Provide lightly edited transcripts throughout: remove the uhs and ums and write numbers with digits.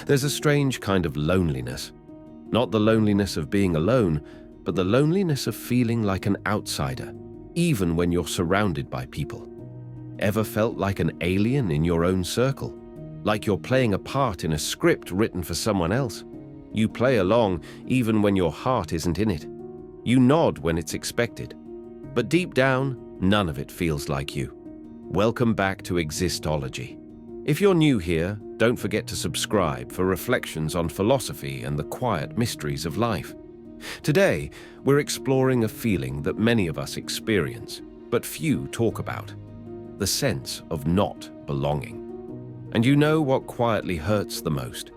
There's a strange kind of loneliness. Not the loneliness of being alone, but the loneliness of feeling like an outsider, even when you're surrounded by people. Ever felt like an alien in your own circle? Like you're playing a part in a script written for someone else? You play along even when your heart isn't in it. You nod when it's expected. But deep down, none of it feels like you. Welcome back to Existology. If you're new here, don't forget to subscribe for reflections on philosophy and the quiet mysteries of life. Today, we're exploring a feeling that many of us experience, but few talk about: the sense of not belonging. And you know what quietly hurts the most?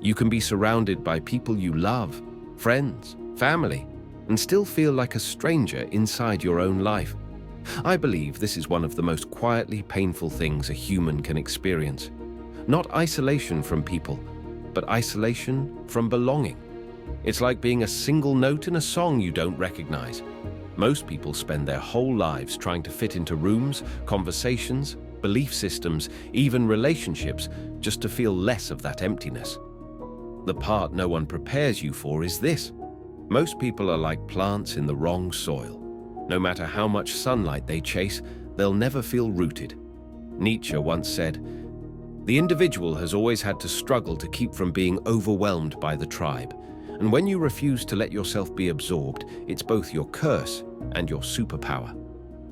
You can be surrounded by people you love, friends, family, and still feel like a stranger inside your own life. I believe this is one of the most quietly painful things a human can experience. Not isolation from people, but isolation from belonging. It's like being a single note in a song you don't recognize. Most people spend their whole lives trying to fit into rooms, conversations, belief systems, even relationships, just to feel less of that emptiness. The part no one prepares you for is this: most people are like plants in the wrong soil. No matter how much sunlight they chase, they'll never feel rooted. Nietzsche once said, "The individual has always had to struggle to keep from being overwhelmed by the tribe. And when you refuse to let yourself be absorbed, it's both your curse and your superpower."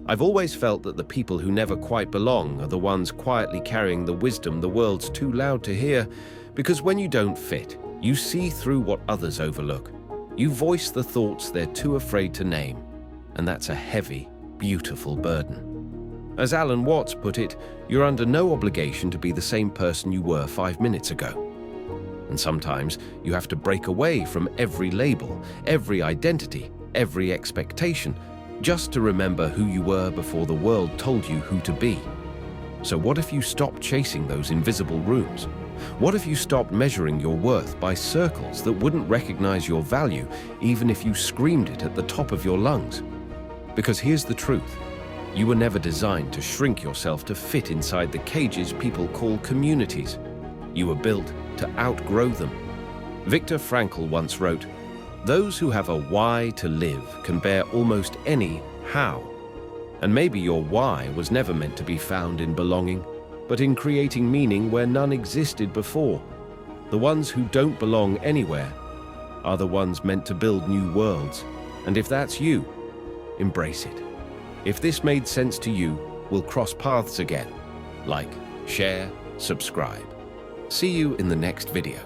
I've always felt that the people who never quite belong are the ones quietly carrying the wisdom the world's too loud to hear, because when you don't fit, you see through what others overlook. You voice the thoughts they're too afraid to name, and that's a heavy, beautiful burden. As Alan Watts put it, you're under no obligation to be the same person you were 5 minutes ago. And sometimes you have to break away from every label, every identity, every expectation, just to remember who you were before the world told you who to be. So what if you stopped chasing those invisible rooms? What if you stopped measuring your worth by circles that wouldn't recognize your value even if you screamed it at the top of your lungs? Because here's the truth: you were never designed to shrink yourself to fit inside the cages people call communities. You were built to outgrow them. Viktor Frankl once wrote, "Those who have a why to live can bear almost any how." And maybe your why was never meant to be found in belonging, but in creating meaning where none existed before. The ones who don't belong anywhere are the ones meant to build new worlds. And if that's you, embrace it. If this made sense to you, we'll cross paths again. Like, share, subscribe. See you in the next video.